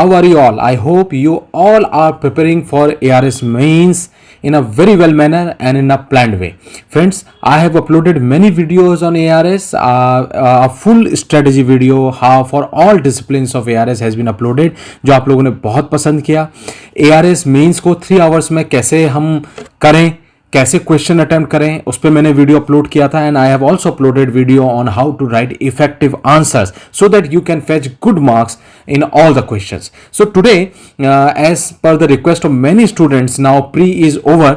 how are you all? I hope you all are preparing for ARS mains in a very well manner and in a planned way. Friends, I have uploaded many videos on ARS. A full strategy video how for all disciplines of ARS has been uploaded, जो आप लोगों ने बहुत पसंद किया. ARS mains को 3 hours में कैसे हम करें, कैसे क्वेश्चन अटेम्प्ट करें, उस पर मैंने वीडियो अपलोड किया था. And I have also uploaded video on how to write effective answers so that you can fetch good marks in all the questions. So today, as per the request of many students, now pre is over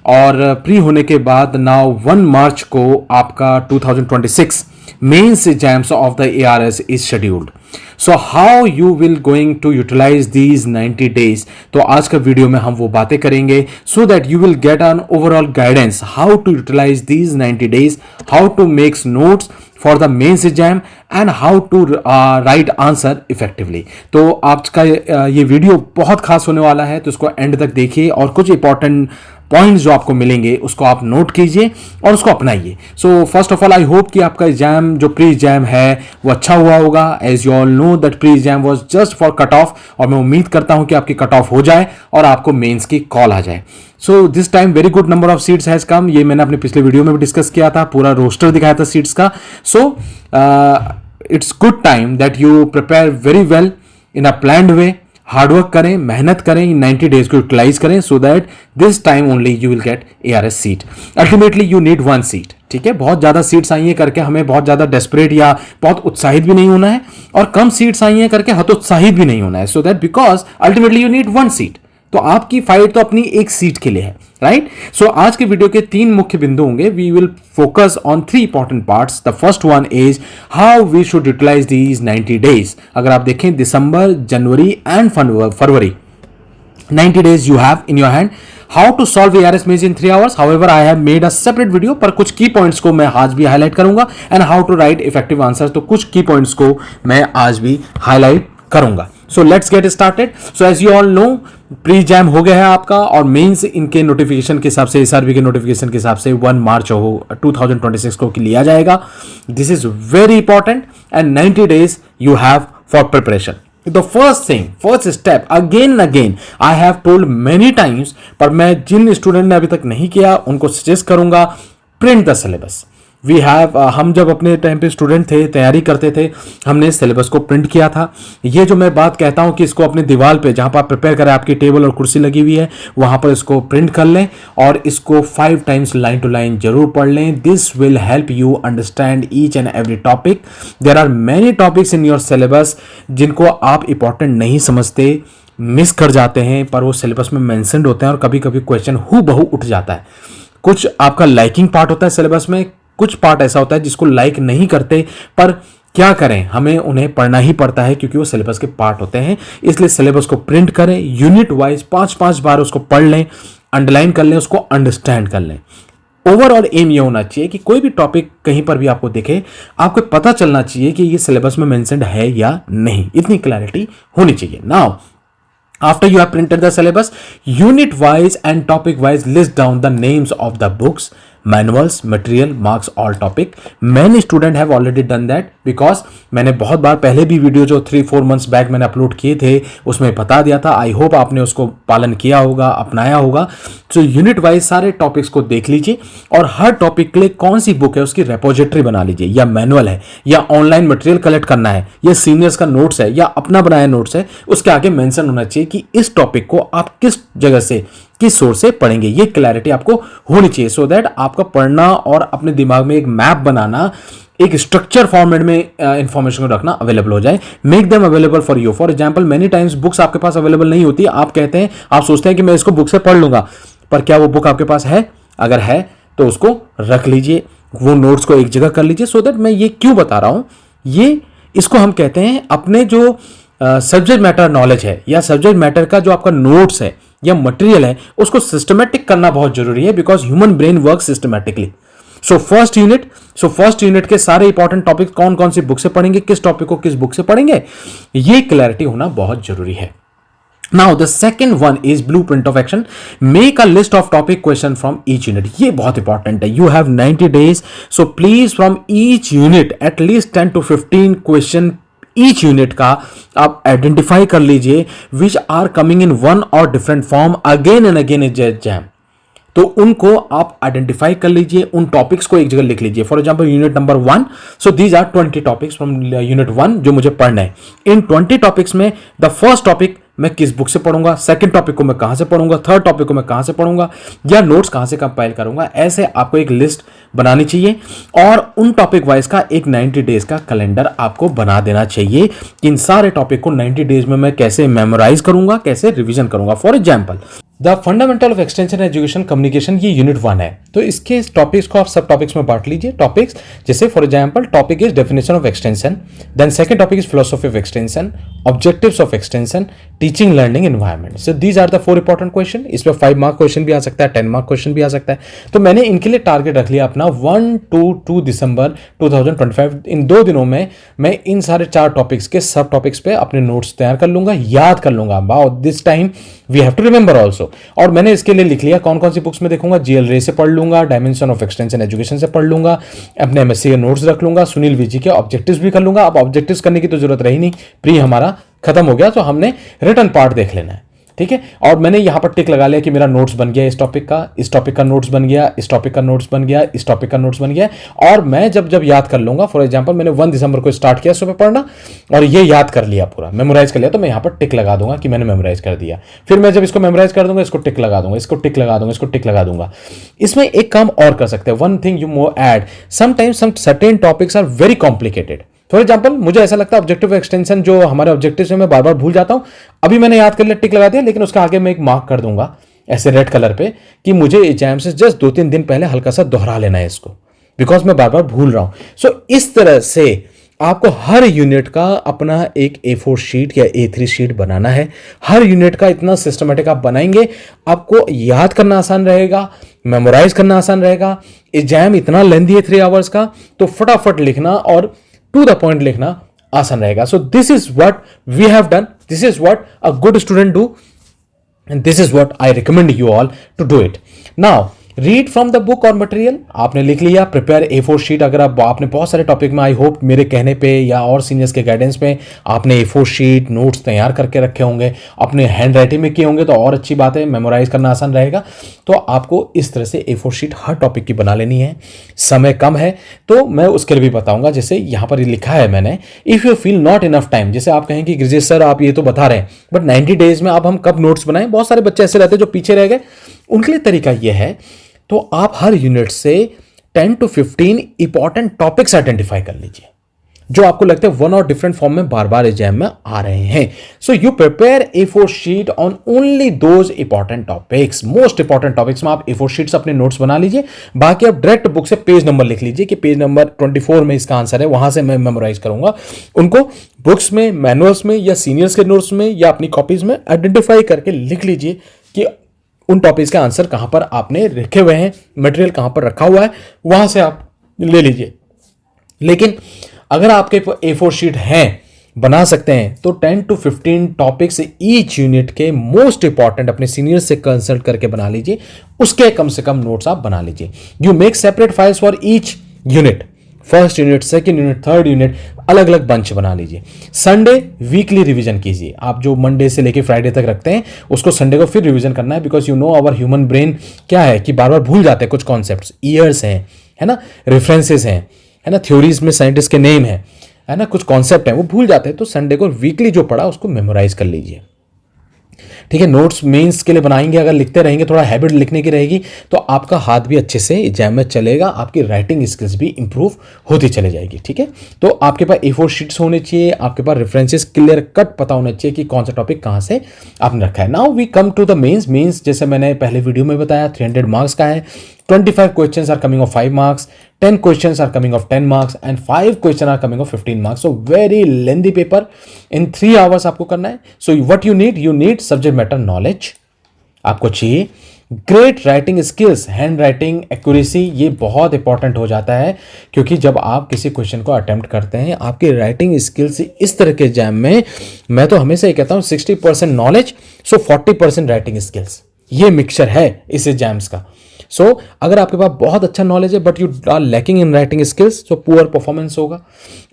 और pre होने के बाद now 1 March को आपका 2026 mains exams of the ARS is scheduled. So how you will going to utilize these 90 days, तो आज का video में हम वो बातें करेंगे so that you will get an overall guidance how to utilize these 90 days, how to makes notes for the mains exam and how to write answer effectively. तो आज का ये वीडियो बहुत खास होने वाला है, तो इसको एंड तक देखिए और कुछ इंपॉर्टेंट पॉइंट्स जो आपको मिलेंगे उसको आप नोट कीजिए और उसको अपनाइए. So first of all I hope कि आपका एग्जाम जो प्री एग्जाम है वो अच्छा हुआ होगा. As you all know that pre exam was just for cut off, और मैं उम्मीद करता हूं कि आपकी कट ऑफ हो जाए और आपको मेंस की कॉल आ जाए. So this time very good number of seats has come. ये मैंने अपने पिछले वीडियो में भी डिस्कस किया था, पूरा रोस्टर दिखाया था सीट्स का. So it's good time that you prepare very well in a planned way. Hard work करें, मेहनत करें, इन 90 डेज को यूटिलाइज करें so that this time only you will gate ARS seat. Ultimately you need 1 seat. ठीक है, बहुत ज्यादा सीट्स आई हैं करके हमें बहुत ज्यादा डेस्परेट या बहुत उत्साहित भी नहीं होना है, और कम सीट्स आई हैं करके हतोत्साहित भी नहीं होना है. So that because ultimately you need 1 seat. तो आपकी फाइट तो अपनी एक सीट के लिए है, राइट. सो आज के वीडियो के 3 मुख्य बिंदु होंगे. We will focus on 3 important parts. The first one is how we should utilize these 90 days. अगर आप देखें दिसंबर, जनवरी एंड फरवरी 90 days you have in your hand. How to solve ARS mains in 3 hours. However, I have made a separate video, पर कुछ की points को मैं आज भी हाईलाइट करूंगा. And how to write effective answer, तो कुछ की पॉइंट्स को मैं आज भी हाईलाइट करूंगा. So let's get started. So as you all know, pre exam हो गया है आपका, और मेंस इनके नोटिफिकेशन के हिसाब से, SRB के नोटिफिकेशन के हिसाब से 1 मार्च 2026 को लिया जाएगा. This is very important and 90 days you have for preparation. The first thing, first step, again and again, I have told many times, पर मैं जिन स्टूडेंट ने अभी तक नहीं किया उनको सजेस्ट करूंगा, print the syllabus. We have हम जब अपने टाइम पे स्टूडेंट थे, तैयारी करते थे, हमने सिलेबस को प्रिंट किया था. ये जो मैं बात कहता हूं कि इसको अपने दीवार पे जहां पर आप प्रिपेयर करें, आपकी टेबल और कुर्सी लगी हुई है, वहां पर इसको प्रिंट कर लें और इसको 5 times लाइन टू लाइन जरूर पढ़ लें. This will help you understand each and every topic. There are many topics in your syllabus जिनको आप इंपॉर्टेंट नहीं समझते, मिस कर जाते हैं, पर वो सिलेबस में मेंशन्ड होते हैं और कभी कभी क्वेश्चन हूबहू उठ जाता है. कुछ आपका लाइकिंग पार्ट होता है सिलेबस में, कुछ पार्ट ऐसा होता है जिसको लाइक नहीं करते, पर क्या करें, हमें उन्हें पढ़ना ही पड़ता है क्योंकि वो सिलेबस के पार्ट होते हैं. इसलिए सिलेबस को प्रिंट करें, यूनिट वाइज 5-5 बार उसको पढ़ लें, अंडरलाइन कर लें, उसको अंडरस्टैंड कर लें. ओवरऑल एम ये होना चाहिए कि कोई भी टॉपिक कहीं पर भी आपको दिखे, आपको पता चलना चाहिए कि ये सिलेबस में मेंशन्ड है या नहीं. इतनी क्लैरिटी होनी चाहिए. Now after you have printed the syllabus, unit wise and topic wise list down the names of the books, manuals, material, marks all topic. Many student have already done that because मैंने बहुत बार पहले भी video जो 3-4 months back मैंने upload किए थे उसमें बता दिया था. आई होप आपने उसको पालन किया होगा, अपनाया होगा. तो यूनिट वाइज सारे टॉपिक्स को देख लीजिए और हर टॉपिक के लिए कौन सी बुक है उसकी रेपोजिटरी बना लीजिए, या मैनुअल है, या ऑनलाइन मटेरियल कलेक्ट करना है, या सीनियर्स का नोट्स है, या अपना बनाया नोट्स है. उसके आगे मेंशन होना चाहिए कि इस टॉपिक को आप किस जगह से, किस सोर्स से पढ़ेंगे. ये क्लैरिटी आपको होनी चाहिए सो दैट आपका पढ़ना और अपने दिमाग में एक मैप बनाना, एक स्ट्रक्चर फॉर्मेट में इंफॉर्मेशन को रखना अवेलेबल हो जाए. Make them available for you. For example, many times books आपके पास अवेलेबल नहीं होती. आप कहते हैं, आप सोचते हैं कि मैं इसको बुक से पढ़ लूंगा, पर क्या वो बुक आपके पास है? अगर है तो उसको रख लीजिए, वो नोट्स को एक जगह कर लीजिए. सो दैट मैं ये क्यों बता रहा हूं, ये इसको हम कहते हैं अपने जो सब्जेक्ट मैटर नॉलेज है या सब्जेक्ट मैटर का जो आपका नोट्स है या मटेरियल है, उसको सिस्टमैटिक करना बहुत जरूरी है because human brain work systematically. So first unit के सारे इंपॉर्टेंट टॉपिक कौन कौन सी बुक से पढ़ेंगे, किस टॉपिक को किस बुक से पढ़ेंगे, ये क्लैरिटी होना बहुत जरूरी है. Now the second one is blueprint of action. Make a list of topic question from each unit. ये बहुत important है. You have 90 days, so please from each unit at least 10 to 15 question each unit का आप identify कर लीजिए which are coming in one और different form again and again in exam. तो उनको आप आइडेंटिफाई कर लीजिए, उन टॉपिक्स को एक जगह लिख लीजिए। For example unit number 1, so these are 20 topics from unit 1 जो मुझे पढ़ना है। इन 20 टॉपिक्स में द फर्स्ट टॉपिक मैं किस बुक से पढ़ूंगा, सेकंड टॉपिक को मैं कहां से पढ़ूंगा, थर्ड टॉपिक को मैं कहां से पढ़ूंगा, या नोट्स कहां से कंपाइल करूंगा। ऐसे आपको एक लिस्ट बनानी चाहिए और उन टॉपिक वाइज का एक 90 डेज का कैलेंडर आपको बना देना चाहिए। इन सारे टॉपिक को 90 डेज में मैं कैसे मेमोराइज करूंगा, कैसे रिवीजन करूंगा। For example the fundamental of extension education communication, ये यूनिट 1 है। तो इसके टॉपिक्स को आप सब टॉपिक्स में बांट लीजिए। टॉपिक्स जैसे for example topic is definition of extension, then second topic is philosophy of extension, objectives of extension, teaching learning environment. So these are the 4 important question. इसमें 5 मार्क क्वेश्चन भी आ सकता है, 10 मार्क क्वेश्चन भी आ सकता है। तो मैंने इनके लिए टारगेट रख लिया अपना 1 to 2 दिसंबर 2025। इन 2 दिनों में मैं इन सारे 4 टॉपिक्स के सब टॉपिक्स पे अपने नोट्स तैयार कर लूंगा, याद कर लूंगा। Wow, this time we have to remember also. और मैंने इसके लिए लिख लिया कौन कौन सी बुक्स में देखूंगा। जीएल रे से पढ़ लूंगा, डायमेंशन ऑफ एक्सटेंशन एजुकेशन से पढ़ लूंगा, अपने एमएससी के नोट्स रख लूंगा, सुनील विजी के ऑब्जेक्टिव्स भी कर लूंगा। अब ऑब्जेक्टिव्स करने की तो जरूरत रही नहीं, प्री हमारा खत्म हो गया, तो हमने रिटन पार्ट देख लेना है, ठीक है। और मैंने यहां पर टिक लगा लिया कि मेरा नोट्स बन गया इस टॉपिक का, इस टॉपिक का नोट्स बन गया, इस टॉपिक का नोट्स बन गया, इस टॉपिक का नोट्स बन गया। और मैं जब जब याद कर लूंगा, फॉर एग्जांपल मैंने 1 दिसंबर को स्टार्ट किया सुबह पढ़ना और ये याद कर लिया, पूरा मेमोराइज कर लिया, तो मैं यहां पर टिक लगा दूंगा कि मैंने मेमोराइज कर दिया। फिर मैं जब इसको मेमोराइज कर दूंगा, इसको टिक लगा दूंगा, इसको टिक लगा दूंगा, इसको टिक लगा दूंगा। इसमें एक काम और कर सकते हैं, one thing you more add, sometimes some certain topics are very complicated. For example मुझे ऐसा लगता है ऑब्जेक्टिव एक्सटेंशन जो हमारे ऑब्जेक्टिव से मैं बार बार भूल जाता हूं। अभी मैंने याद कर लिया, टिक लगा दिया, लेकिन उसका आगे मैं एक मार्क कर दूंगा ऐसे रेड कलर पे कि मुझे एग्जाम से जस्ट 2-3 दिन पहले हल्का सा दोहरा लेना है इसको, बिकॉज मैं बार बार भूल रहा हूं। सो इस तरह से आपको हर यूनिट का अपना एक A4 शीट या A3 शीट बनाना है। हर यूनिट का इतना सिस्टमेटिक आप बनाएंगे, आपको याद करना आसान रहेगा, मेमोराइज करना आसान रहेगा। एग्जाम इतना लेंथी है 3 आवर्स का, तो फटाफट लिखना और टू द पॉइंट लिखना आसान रहेगा। So this is what we have done, this is what a good student do, and this is what I recommend you all to do it. Now read from the book और material आपने लिख लिया, prepare A4 sheet. अगर आपने बहुत सारे topic में, I hope मेरे कहने पे या और सीनियर्स के गाइडेंस में आपने A4 शीट नोट्स तैयार करके रखे होंगे, अपने हैंड राइटिंग में किए होंगे, तो और अच्छी बात है, मेमोराइज करना आसान रहेगा। तो आपको इस तरह से A4 शीट हर टॉपिक की बना लेनी है। समय कम है तो मैं उसके लिए भी बताऊंगा, जैसे यहां पर लिखा है मैंने, if you feel not enough time. जैसे आप कहें कि गिरजेश सर आप ये तो बता रहे हैं, बट 90 डेज में अब हम कब नोट्स बनाएं। बहुत सारे बच्चे ऐसे रहते हैं जो पीछे रह गए, उनके लिए तरीका यह है, तो आप हर यूनिट से 10 to 15 इंपॉर्टेंट टॉपिक्स आइडेंटिफाई कर लीजिए जो आपको लगता है वन और डिफरेंट फॉर्म में बार बार एग्जाम में आ रहे हैं। So you prepare A4 sheet on only those important topics, most important topics में आप A4 शीट्स अपने नोट्स बना लीजिए। बाकी आप डायरेक्ट बुक से पेज नंबर लिख लीजिए कि पेज नंबर 24 में इसका आंसर है, वहां से मैं मेमोराइज करूंगा। उनको बुक्स में, मैनुअल्स में या सीनियर्स के नोट्स में या अपनी कॉपीज में आइडेंटिफाई करके लिख लीजिए कि उन टॉपिक्स का आंसर कहां पर आपने रखे हुए हैं, मटेरियल कहां पर रखा हुआ है, वहां से आप ले लीजिए। लेकिन अगर आपके A4 शीट हैं, बना सकते हैं, तो 10 to 15 टॉपिक्स ईच यूनिट के मोस्ट इंपॉर्टेंट अपने सीनियर से कंसल्ट करके बना लीजिए। उसके कम से कम नोट्स आप बना लीजिए। You make separate files for each unit, first unit, second unit, third unit, अलग अलग बंच बना लीजिए। संडे वीकली रिवीजन कीजिए। आप जो मंडे से लेके फ्राइडे तक रखते हैं उसको संडे को फिर रिवीजन करना है, because you know our human brain क्या है कि बार बार भूल जाते हैं कुछ कॉन्सेप्ट्स, ईयर्स हैं, है ना, रेफरेंसेस हैं, है ना, थ्योरीज में साइंटिस्ट के नेम है ना, कुछ कॉन्सेप्ट है वो भूल जाते हैं। तो संडे को वीकली जो पढ़ा उसको मेमोराइज कर लीजिए, ठीक है। नोट्स मेंस के लिए बनाएंगे, अगर लिखते रहेंगे, थोड़ा हैबिट लिखने की रहेगी, तो आपका हाथ भी अच्छे से एग्जाम में चलेगा, आपकी राइटिंग स्किल्स भी इंप्रूव होती चली जाएगी, ठीक है। तो आपके पास A4 शीट्स होने चाहिए, आपके पास रेफरेंसेस क्लियर कट पता होना चाहिए कि कौन सा टॉपिक कहां से आपने रखा है। Now we come to the mains. Mains जैसे मैंने पहले वीडियो में बताया 300 मार्क्स का है। 25 questions are coming of 5 marks, 10 questions are coming of 10 marks and 5 questions are coming of 15 marks. So very lengthy paper in 3 hours आपको करना है। So what you need subject matter knowledge, आपको चाहिए great writing skills, hand writing accuracy, ये बहुत important हो जाता है, क्योंकि जब आप किसी क्वेश्चन को अटेम्प्ट करते हैं आपकी राइटिंग स्किल्स इस तरह के एग्जाम में, मैं तो हमेशा ये कहता हूँ 60% नॉलेज, सो 40% राइटिंग स्किल्स, ये मिक्सचर है इस एग्जाम्स का। सो अगर आपके पास बहुत अच्छा नॉलेज है but you are lacking in writing skills, तो पुअर परफॉर्मेंस होगा।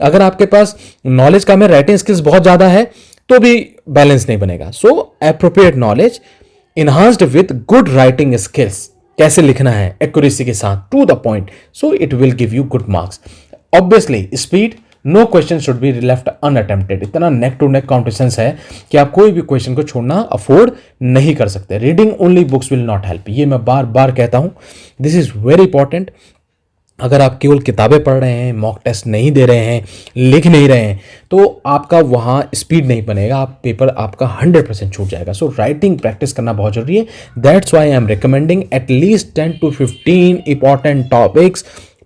अगर आपके पास नॉलेज कम है, राइटिंग स्किल्स बहुत ज्यादा है, तो भी बैलेंस नहीं बनेगा। So appropriate knowledge enhanced with good writing skills, कैसे लिखना है एक्यूरेसी के साथ, to the point, so it will give you good marks. Obviously speed, no question should be left unattempted. इतना नेक टू नेक कॉम्पिटिशन है कि आप कोई भी क्वेश्चन को छोड़ना अफोर्ड नहीं कर सकते। Reading only books will not help, ये मैं बार बार कहता हूं, दिस इज वेरी इंपॉर्टेंट। अगर आप केवल किताबें पढ़ रहे हैं, मॉक टेस्ट नहीं दे रहे हैं, लिख नहीं रहे हैं, तो आपका वहां स्पीड नहीं बनेगा, आप पेपर आपका 100% छूट जाएगा। सो राइटिंग प्रैक्टिस करना बहुत जरूरी है। That's why I am recommending at least 10 to 15 important topics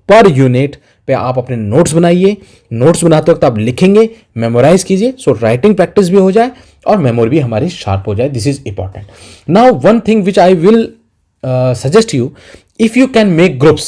per unit पे आप अपने नोट्स बनाइए। नोट्स बनाते वक्त आप लिखेंगे, मेमोराइज कीजिए, सो राइटिंग प्रैक्टिस भी हो जाए और मेमोरी भी हमारी शार्प हो जाए। This is important. Now one thing which I will suggest you, if you can make groups,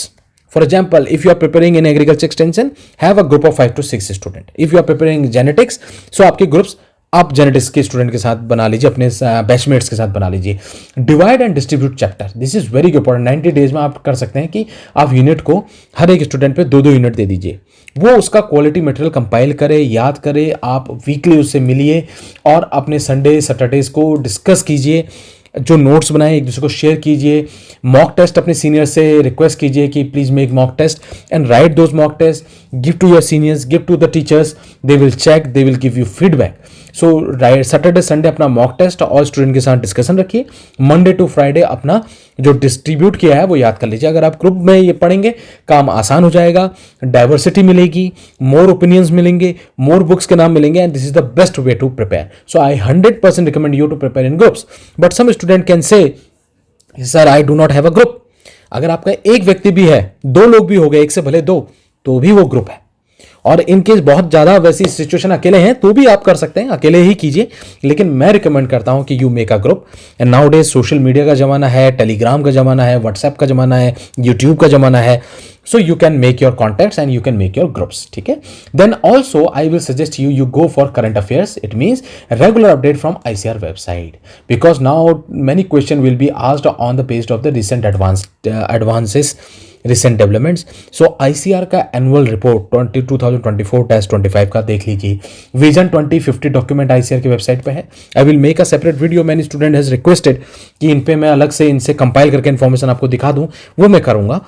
for example, if you are preparing in agriculture extension, have a group of 5 to 6 student. If you are preparing genetics, so आपके groups आप genetics के student के साथ बना लीजिए, अपने batchmates के साथ बना लीजिए। Divide and distribute chapter, this is very important. 90 days में आप कर सकते हैं कि आप यूनिट को हर एक स्टूडेंट पे 2-2 यूनिट दे दीजिए, वो उसका क्वालिटी मटेरियल कंपाइल करे, याद करे, आप वीकली उससे मिलिए और अपने संडे सैटरडेज को डिस्कस कीजिए, जो नोट्स बनाए एक दूसरे को शेयर कीजिए। मॉक टेस्ट अपने सीनियर से रिक्वेस्ट कीजिए कि please make mock test and write those mock test, give to your seniors, give to the teachers, they will check, they will give you feedback. So Saturday Sunday अपना mock test और student के साथ discussion रखिए। Monday to Friday अपना जो distribute किया है वो याद कर लीजिए। अगर आप ग्रुप में ये पढ़ेंगे, काम आसान हो जाएगा, डाइवर्सिटी मिलेगी, मोर ओपिनियंस मिलेंगे, मोर बुक्स के नाम मिलेंगे, and this is the best way to prepare. So I 100% recommend you to prepare in groups, but some student can say sir I do not have a group. अगर आपका एक व्यक्ति भी है, 2 लोग भी हो गए, एक से भले 2, तो भी वो ग्रुप है। और इनकेस बहुत ज्यादा वैसी सिचुएशन अकेले हैं तो भी आप कर सकते हैं, अकेले ही कीजिए, लेकिन मैं रिकमेंड करता हूं कि you make a group. And now days social media का जमाना है, टेलीग्राम का जमाना है, व्हाट्सएप का जमाना है, यूट्यूब का जमाना है, so you can make your contacts and you can make your groups. ठीक है, then also I will suggest you go for current affairs. It means regular update from ICR website, because now many question will be asked on the basis of the recent advances, recent developments. So ICR का annual report 2024-25 का देख लीजिए। Vision 2050 document ICR की website पे है। I will make a separate video, many student has requested कि इन पे मैं अलग से इनसे कंपाइल करके इन्फॉर्मेशन आपको दिखा दूं, वो मैं करूंगा।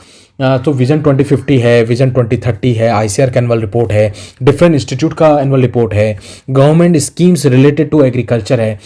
तो विजन 2050 है, विजन 2030 है, ICR का एनुअल रिपोर्ट है, डिफरेंट इंस्टीट्यूट का एनुअल रिपोर्ट है, government schemes related to agriculture है।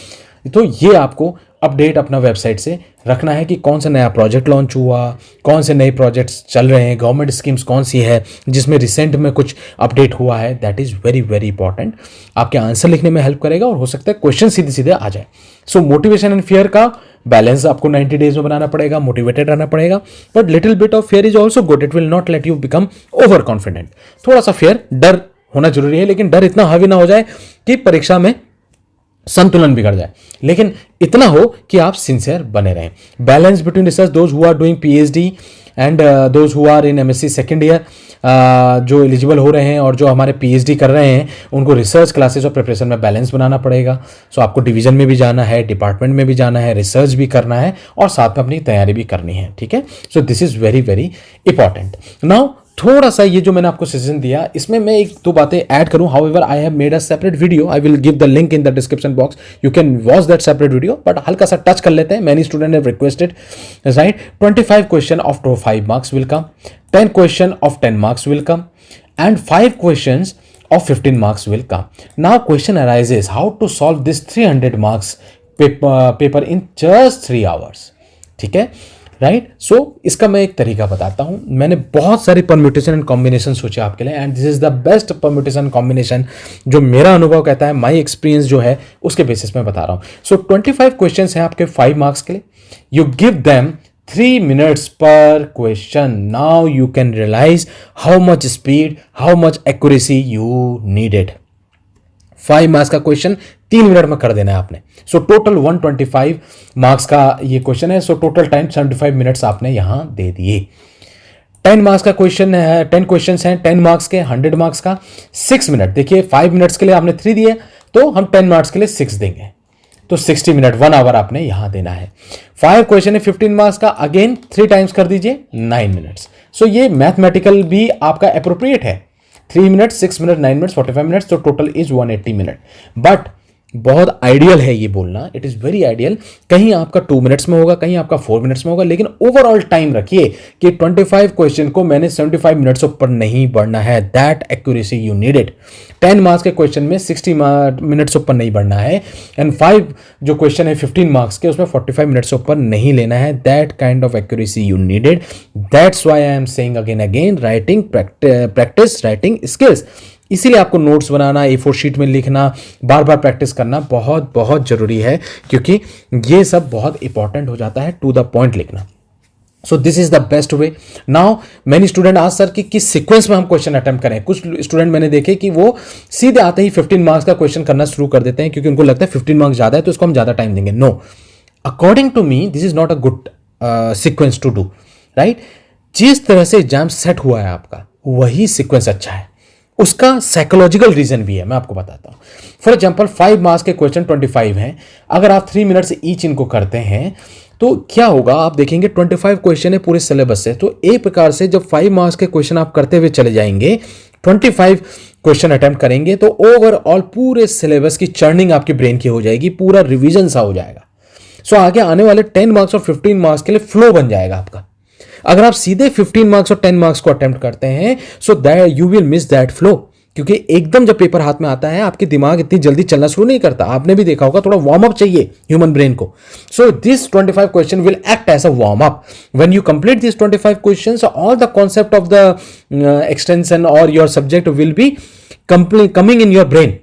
तो ये आपको अपडेट अपना वेबसाइट से रखना है कि कौन सा नया प्रोजेक्ट लॉन्च हुआ, कौन से नए प्रोजेक्ट्स चल रहे हैं, गवर्नमेंट स्कीम्स कौन सी है जिसमें रिसेंट में कुछ अपडेट हुआ है। That is very very important, आपके आंसर लिखने में हेल्प करेगा और हो सकता है क्वेश्चन सीधे सीधे आ जाए। सो मोटिवेशन एंड फियर का बैलेंस आपको 90 डेज में बनाना पड़ेगा, मोटिवेटेड रहना पड़ेगा, but little bit of fear is also good, it will not let you become over confident. थोड़ा सा फियर, डर होना जरूरी है, लेकिन डर इतना हावी ना हो जाए कि परीक्षा में संतुलन बिगड़ जाए, लेकिन इतना हो कि आप सिंसियर बने रहें। Balance between research, those who are doing PhD and those who are in MSc second year, जो एलिजिबल हो रहे हैं और जो हमारे PhD कर रहे हैं, उनको रिसर्च क्लासेस और प्रिपरेशन में बैलेंस बनाना पड़ेगा। सो आपको डिवीजन में भी जाना है, डिपार्टमेंट में भी जाना है, रिसर्च भी करना है और साथ में अपनी तैयारी भी करनी है। ठीक है, सो this is very very important. Now थोड़ा सा ये जो मैंने आपको सजेशन दिया, इसमें मैं 1-2 बातें ऐड करूं। However I have made a separate video, I will give the link in the description box, you can watch that separate video, but हल्का सा टच कर लेते हैं। Many student have requested, right. 25 question of 5 marks will come, 10 question of 10 marks will come, and 5 questions of 15 marks will come. Now question arises, how to solve this 300 marks paper in just 3 hours. ठीक है, right. सो इसका मैं एक तरीका बताता हूं। मैंने बहुत सारी परम्यूटेशन एंड कॉम्बिनेशन सोचे आपके लिए, and this is the best permutation combination जो मेरा अनुभव कहता है, माई एक्सपीरियंस जो है उसके बेसिस में बता रहा हूं। सो 25 क्वेश्चन हैं आपके 5 मार्क्स के लिए। You give them 3 minutes per question. Now you can realize how much speed, how much accuracy you needed. 5 marks का क्वेश्चन 3 मिनट में कर देना है आपने। सो टोटल 125 मार्क्स का ये क्वेश्चन है। सो टोटल टाइम 75 मिनट्स आपने यहां दे दिए। 10 मार्क्स का क्वेश्चन है, 10 क्वेश्चन हैं 10 मार्क्स के, 100 मार्क्स का 6 मिनट। देखिए 5 मिनट्स के लिए आपने 3 दिए, तो हम 10 मार्क्स के लिए 6 देंगे। तो 60 मिनट 1 आवर आपने यहां देना है। 5 क्वेश्चन है 15 मार्क्स का, अगेन 3 टाइम्स कर दीजिए 9 मिनट्स। सो ये मैथमेटिकल भी आपका अप्रोप्रिएट है। 3 मिनट 6 मिनट 9 मिनट 45 मिनट्स, तो टोटल इज 180 मिनट। बट बहुत आइडियल है ये बोलना, इट इज वेरी आइडियल। कहीं आपका 2 मिनट्स में होगा, कहीं आपका 4 मिनट्स में होगा, लेकिन ओवरऑल टाइम रखिए कि 25 क्वेश्चन को मैंने 75 मिनट्स ऊपर नहीं बढ़ना है। That accuracy you needed. 10 marks के क्वेश्चन में 60 मिनट्स ऊपर नहीं बढ़ना है, एंड 5 जो क्वेश्चन है 15 मार्क्स के, उसमें 45 मिनट्स ऊपर नहीं लेना है। That kind of accuracy you needed. That's why I am saying again again, writing practice writing skills. इसीलिए आपको नोट्स बनाना, A4 शीट में लिखना, बार बार प्रैक्टिस करना बहुत बहुत जरूरी है, क्योंकि ये सब बहुत इंपॉर्टेंट हो जाता है, टू द पॉइंट लिखना। सो this is the best way. Now many student आज सर कि किस सीक्वेंस में हम क्वेश्चन अटेम्प्ट करें। कुछ स्टूडेंट मैंने देखे कि वो सीधे आते ही 15 मार्क्स का क्वेश्चन करना शुरू कर देते हैं, क्योंकि उनको लगता है 15 मार्क्स ज्यादा है तो इसको हम ज्यादा टाइम देंगे। No, according to me this is not a good sequence to do, right. जिस तरह से एग्जाम सेट हुआ है आपका, वही सीक्वेंस अच्छा है। उसका साइकोलॉजिकल रीजन भी है, मैं आपको बताता हूं। फॉर एग्जाम्पल 5 मार्क्स के क्वेश्चन 25 हैं, अगर आप 3 मिनट्स ईच इनको करते हैं तो क्या होगा आप देखेंगे। 25 क्वेश्चन है पूरे सिलेबस से, तो एक प्रकार से जब 5 मार्क्स के क्वेश्चन आप करते हुए चले जाएंगे, 25 क्वेश्चन अटेम्प्ट करेंगे, तो ओवरऑल पूरे सिलेबस की चर्निंग आपके ब्रेन की हो जाएगी, पूरा रिविजन सा हो जाएगा। सो आगे आने वाले 10 मार्क्स और 15 मार्क्स के लिए फ्लो बन जाएगा आपका। अगर आप सीधे 15 मार्क्स और 10 मार्क्स को अटेम्प्ट करते हैं, सो that you will miss that flow, क्योंकि एकदम जब पेपर हाथ में आता है आपके दिमाग इतनी जल्दी चलना शुरू नहीं करता। आपने भी देखा होगा, थोड़ा वार्म अप चाहिए ह्यूमन ब्रेन को। So this 25 question will act as a warm up. When you complete this 25 questions, all the concept of the extension और your subject will be coming in your brain.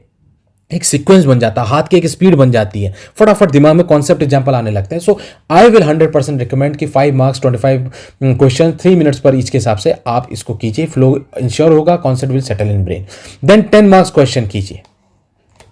एक sequence बन जाता है, हाथ की एक speed बन जाती है, फटाफट दिमाग में कॉन्सेप्ट एग्जांपल आने लगते हैं। सो आई विल 100% रिकमेंड कि 5 मार्क्स 25 क्वेश्चन 3 मिनट्स पर ईच के हिसाब से आप इसको कीजिए। फ्लो इंश्योर होगा, concept will settle in brain. Then 10 marks question कीजिए,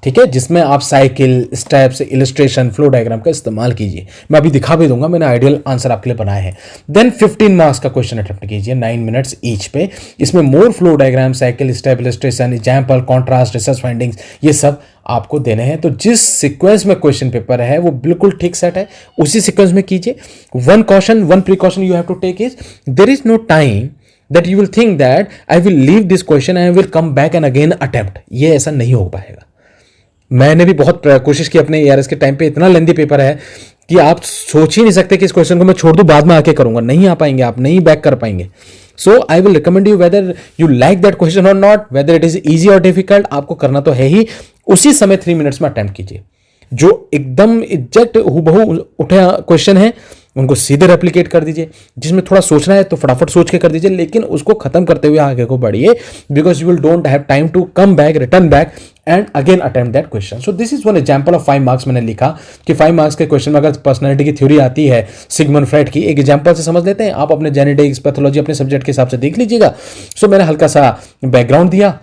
ठीक है, जिसमें आप cycle, steps, illustration, flow diagram का इस्तेमाल कीजिए। मैं अभी दिखा भी दूंगा, मैंने आइडियल आंसर आपके लिए बनाए हैं। देन 15 मार्क्स का क्वेश्चन अटेम्प्ट कीजिए 9 मिनट्स ईच पे। इसमें more flow diagram, cycle, step, illustration, example, contrast, research findings, ये सब आपको देने हैं। तो जिस सीक्वेंस में क्वेश्चन पेपर है वो बिल्कुल ठीक सेट है, उसी सीक्वेंस में कीजिए। One caution, one precaution you have to take is there is no time that you will think that I will leave this question and I will come back and again attempt। ये ऐसा नहीं हो पाएगा। मैंने भी बहुत कोशिश की अपने ARS के टाइम पे, इतना लेंदी पेपर है कि आप सोच ही नहीं सकते कि इस क्वेश्चन को मैं छोड़ दूं, बाद में आके करूंगा। नहीं आ पाएंगे, आप नहीं बैक कर पाएंगे। So I will recommend you whether you like that question or not, whether it is easy or difficult, आपको करना तो है ही। उसी समय 3 मिनट्स में अटेम्प्ट कीजिए। जो एकदम एग्जैक्ट हुबहू उठे क्वेश्चन है उनको सीधे रेप्लिकेट कर दीजिए। जिसमें थोड़ा सोचना है तो फटाफट सोच के कर दीजिए, लेकिन उसको खत्म करते हुए आगे को बढ़िए, because you will don't have time to come back, return back and again attempt that question. So this is one example of 5 marks. मैंने लिखा कि 5 मार्क्स के क्वेश्चन में अगर पर्सनैलिटी की थ्योरी आती है सिगमंड फ्राइड की, एक एग्जांपल से समझ लेते हैं। आप अपने जेनेटिक्स, पैथोलॉजी अपने सब्जेक्ट के हिसाब से देख लीजिएगा। सो मैंने हल्का सा बैकग्राउंड दिया,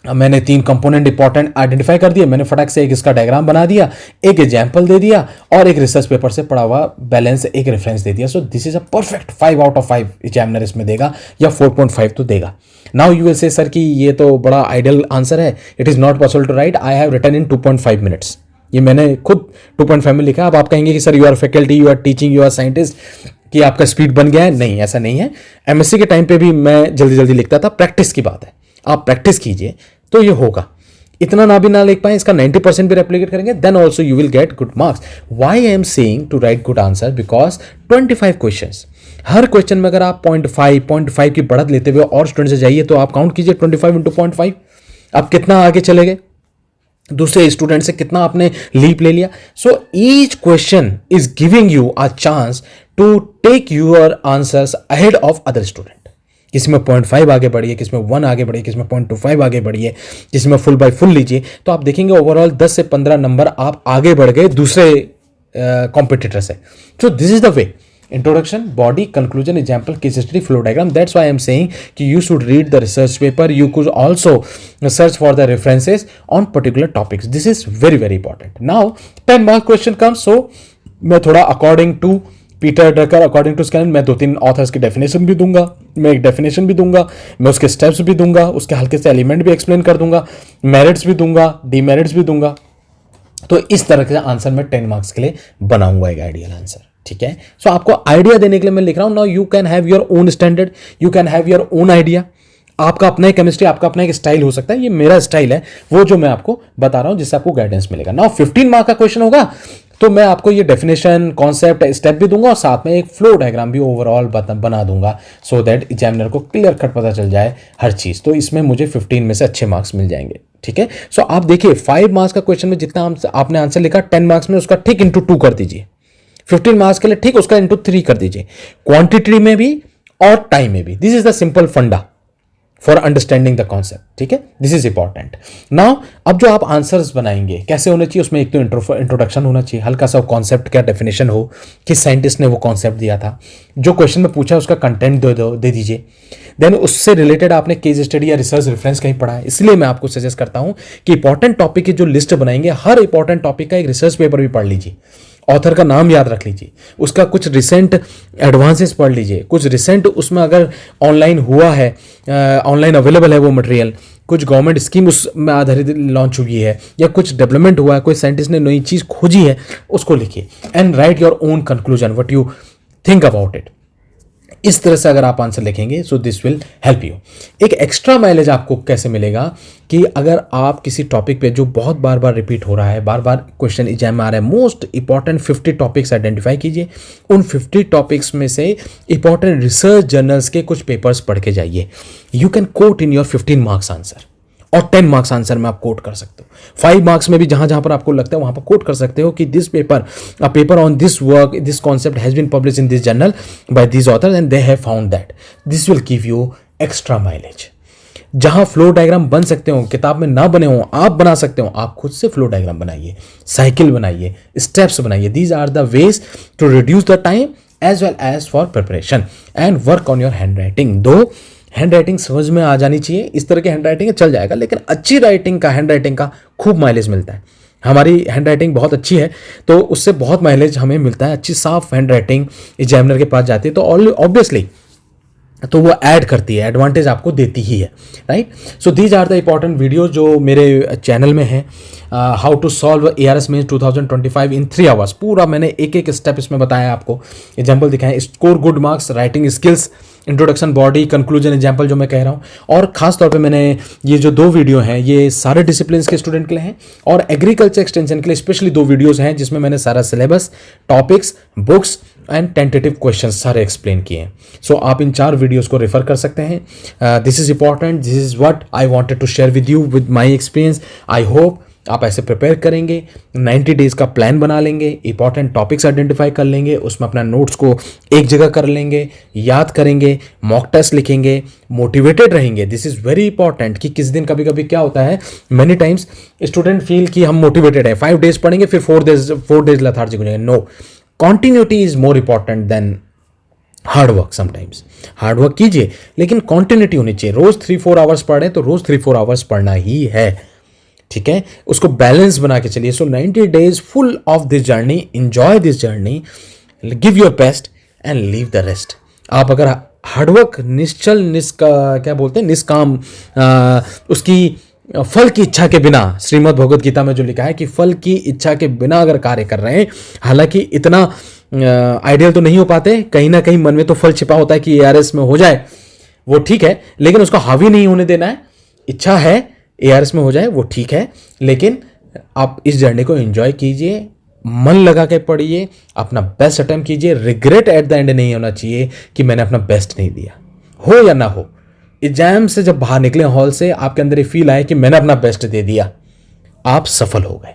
मैंने 3 कंपोनेंट इंपॉर्टेंट आइडेंटिफाई कर दिए, मैंने फटाक से एक इसका डायग्राम बना दिया, एक एग्जाम्पल दे दिया और एक रिसर्च पेपर से पढ़ा हुआ बैलेंस एक रेफरेंस दे दिया। So this is a perfect 5 out of 5 examiner इसमें देगा, या 4.5 तो देगा। Now you will say sir कि ये तो बड़ा आइडियल आंसर है, it is not possible to write, I have written in 2.5 minutes. ये मैंने खुद 2.5 में लिखा। अब आप कहेंगे कि sir you are faculty, you are teaching, you are scientist, कि आपका स्पीड बन गया है। नहीं, ऐसा नहीं है। MSc के टाइम पे भी मैं जल्दी जल्दी लिखता था, प्रैक्टिस की बात है। आप प्रैक्टिस कीजिए तो ये होगा। इतना ना भी ना लिख पाए, इसका 90% भी रेप्लिकेट करेंगे, then also you will get good marks. Why I am saying to write good answer, because 25 questions, हर क्वेश्चन में अगर आप 0.5 की बढ़त लेते हुए और स्टूडेंट से जाइए तो आप काउंट कीजिए 25 इंटू 0.5, आप कितना आगे चले गए, दूसरे स्टूडेंट से कितना आपने लीप ले लिया। So each question is giving you a chance to take your answers ahead of other student. किसी में 0.5 आगे बढ़िए, किसी में 1 आगे बढ़िए, किसी में 0.25 आगे बढ़िए, किसी में फुल बाय फुल लीजिए, तो आप देखेंगे ओवरऑल 10 से 15 नंबर आप आगे बढ़ गए दूसरे कॉम्पिटिटर से। So this is the way. Introduction, body, conclusion, example, case history, flow diagram. That's why I am saying कि you should read the research paper, you could also search for the references on particular topics. This is very very important. Now 10 mark question comes, so मैं थोड़ा according to Peter Drucker, according to Scannon, मैं 2-3 authors की definition भी दूंगा, मैं एक definition भी दूंगा, मैं उसके स्टेप्स भी दूंगा, उसके हल्के से एलिमेंट भी एक्सप्लेन कर दूंगा, मेरिट्स भी दूंगा, डीमेरिट्स भी दूंगा। तो इस तरह के आंसर मैं 10 मार्क्स के लिए बनाऊंगा एक आइडियल आंसर, ठीक है। सो आपको आइडिया देने के लिए मैं लिख रहा हूं, now you can have your own standard, you can have your own idea. आपका अपना एक केमिस्ट्री, आपका अपना एक स्टाइल हो सकता है, ये मेरा स्टाइल है वो जो मैं आपको बता रहा हूं, जिससे आपको गाइडेंस मिलेगा। नाउ 15 मार्क का क्वेश्चन होगा, तो मैं आपको ये डेफिनेशन, कॉन्सेप्ट, स्टेप भी दूंगा और साथ में एक फ्लो डायग्राम भी ओवरऑल बना दूंगा, सो दैट एग्जामिनर को क्लियर कट पता चल जाए हर चीज। तो इसमें मुझे 15 में से अच्छे मार्क्स मिल जाएंगे, ठीक है। सो आप देखिए 5 मार्क्स का क्वेश्चन में जितना आपने आंसर लिखा, 10 मार्क्स में उसका ठीक इंटू 2 कर दीजिए। 15 मार्क्स के लिए ठीक उसका इंटू 3 कर दीजिए, क्वांटिटी में भी और टाइम में भी। दिस इज द सिंपल फंडा फॉर अंडरस्टैंडिंग द कॉन्सेप्ट, ठीक है। This is important. नाउ अब जो आप आंसर्स बनाएंगे कैसे होने चाहिए, उसमें एक तो इंट्रोडक्शन होना चाहिए, हल्का सा कॉन्सेप्ट क्या डेफिनेशन हो, किस साइंटिस्ट ने वो कॉन्सेप्ट दिया था, जो क्वेश्चन में पूछा उसका कंटेंट दे दीजिए। देन उससे रिलेटेड आपने केस स्टडी या रिसर्च रेफरेंस कहीं पढ़ा है, इसलिए मैं आपको सजेस्ट करता हूं कि इंपॉर्टेंट टॉपिक की जो लिस्ट बनाएंगे, हर इंपॉर्टेंट टॉपिक का एक रिसर्च पेपर भी पढ़ लीजिए, ऑथर का नाम याद रख लीजिए, उसका कुछ रिसेंट एडवांसेस पढ़ लीजिए, कुछ रिसेंट उसमें अगर ऑनलाइन हुआ है, ऑनलाइन अवेलेबल है वो मटेरियल, कुछ गवर्नमेंट स्कीम उसमें आधारित लॉन्च हुई है, या कुछ डेवलपमेंट हुआ है, कोई साइंटिस्ट ने नई चीज़ खोजी है, उसको लिखिए and right your own conclusion, what you think about it. इस तरह से अगर आप आंसर लिखेंगे, so this will help you. एक एक्स्ट्रा माइलेज आपको कैसे मिलेगा कि अगर आप किसी टॉपिक पे जो बहुत बार बार रिपीट हो रहा है, बार बार क्वेश्चन एग्जाम में आ रहा है, मोस्ट इंपॉर्टेंट 50 टॉपिक्स आइडेंटिफाई कीजिए, उन 50 टॉपिक्स में से इंपॉर्टेंट रिसर्च जर्नल्स के कुछ पेपर्स पढ़ के जाइए। You can coat in your 15 marks answer, और 10 मार्क्स आंसर में आप कोट कर सकते हो। 5 मार्क्स में भी जहां जहां पर आपको लगता है वहां पर कोट कर सकते हो कि this paper on this work, this concept has been publish in this journal by this author and they have found that. This will give you extra mileage. जहां फ्लो डायग्राम बन सकते हो, किताब में ना बने हो, आप बना सकते हो, आप खुद से फ्लो डायग्राम बनाइए, साइकिल बनाइए, स्टेप्स बनाइए। These are the ways to reduce the time as well as for preparation and work on your handwriting. दो हैंड राइटिंग समझ में आ जानी चाहिए, इस तरह की हैंड राइटिंग चल जाएगा, लेकिन अच्छी हैंड राइटिंग का खूब माइलेज मिलता है। हमारी हैंड राइटिंग बहुत अच्छी है तो उससे बहुत माइलेज हमें मिलता है। अच्छी साफ हैंड राइटिंग एग्जामिनर के पास जाती है तो ऑब्वियसली तो वो ऐड करती है, एडवांटेज आपको देती ही है, right. So these are the important video जो मेरे चैनल में है। How to solve ARS mains 2025 in 3 hours, पूरा मैंने एक एक स्टेप इसमें बताया, आपको एग्जाम्पल दिखाए, score good marks, writing skills, introduction, body, conclusion, example जो मैं कह रहा हूँ। और खास तौर पे मैंने ये जो 2 वीडियो हैं ये सारे डिसिप्लिन के स्टूडेंट के लिए हैं, और एग्रीकल्चर एक्सटेंशन के लिए स्पेशली 2 वीडियोस हैं जिसमें मैंने सारा syllabus, topics, books and tentative question सारे एक्सप्लेन किए हैं। सो आप इन 4 वीडियोस को रेफर कर सकते हैं। This is important, this is what I wanted to share with you with my experience. I hope आप ऐसे प्रिपेयर करेंगे, 90 डेज का प्लान बना लेंगे, इंपॉर्टेंट टॉपिक्स आइडेंटिफाई कर लेंगे, उसमें अपना नोट्स को एक जगह कर लेंगे, याद करेंगे, मॉक टेस्ट लिखेंगे, मोटिवेटेड रहेंगे। दिस इज वेरी इंपॉर्टेंट कि किस दिन कभी कभी क्या होता है, मेनी टाइम्स स्टूडेंट फील कि हम मोटिवेटेड है, 5 डेज पढ़ेंगे फिर 4 डेज लथार्जिक हो जाएंगे। No, continuity is more important than hard work. Sometimes hard work कीजिए लेकिन कॉन्टिन्यूटी होनी चाहिए। रोज 3-4 आवर्स पढ़ें तो रोज 3-4 आवर्स पढ़ना ही है, ठीक है। उसको बैलेंस बना के चलिए। सो 90 days full of this journey, enjoy this journey, give your best and leave the rest. आप अगर हार्डवर्क क्या बोलते हैं, निष्काम, उसकी फल की इच्छा के बिना, श्रीमद् भगवद गीता में जो लिखा है कि फल की इच्छा के बिना अगर कार्य कर रहे हैं, हालांकि इतना आइडियल तो नहीं हो पाते, कहीं ना कहीं मन में तो फल छिपा होता है कि ARS में हो जाए, वो ठीक है, लेकिन उसको हावी नहीं होने देना है। इच्छा है ARS में हो जाए, वो ठीक है, लेकिन आप इस जर्नी को एंजॉय कीजिए, मन लगा के पढ़िए, अपना बेस्ट अटेम्प्ट कीजिए। रिग्रेट एट द एंड नहीं होना चाहिए कि मैंने अपना बेस्ट नहीं दिया, हो या ना हो। एग्जाम से जब बाहर निकले हॉल से, आपके अंदर ये फील आए कि मैंने अपना बेस्ट दे दिया, आप सफल हो गए।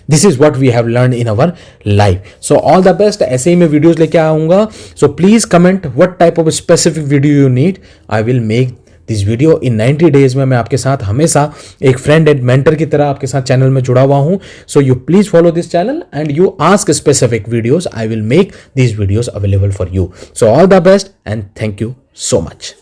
This is what we have learn in our life. So all the best. ऐसे ही मैं वीडियोज लेके आऊंगा। So please comment what type of specific video you need, I will make this video in 90 days में। मैं आपके साथ हमेशा एक फ्रेंड एंड मेंटर की तरह आपके साथ चैनल में जुड़ा हुआ हूं। So you please follow this channel and you ask specific videos, I will make these videos available for you. So all the best and thank you so much.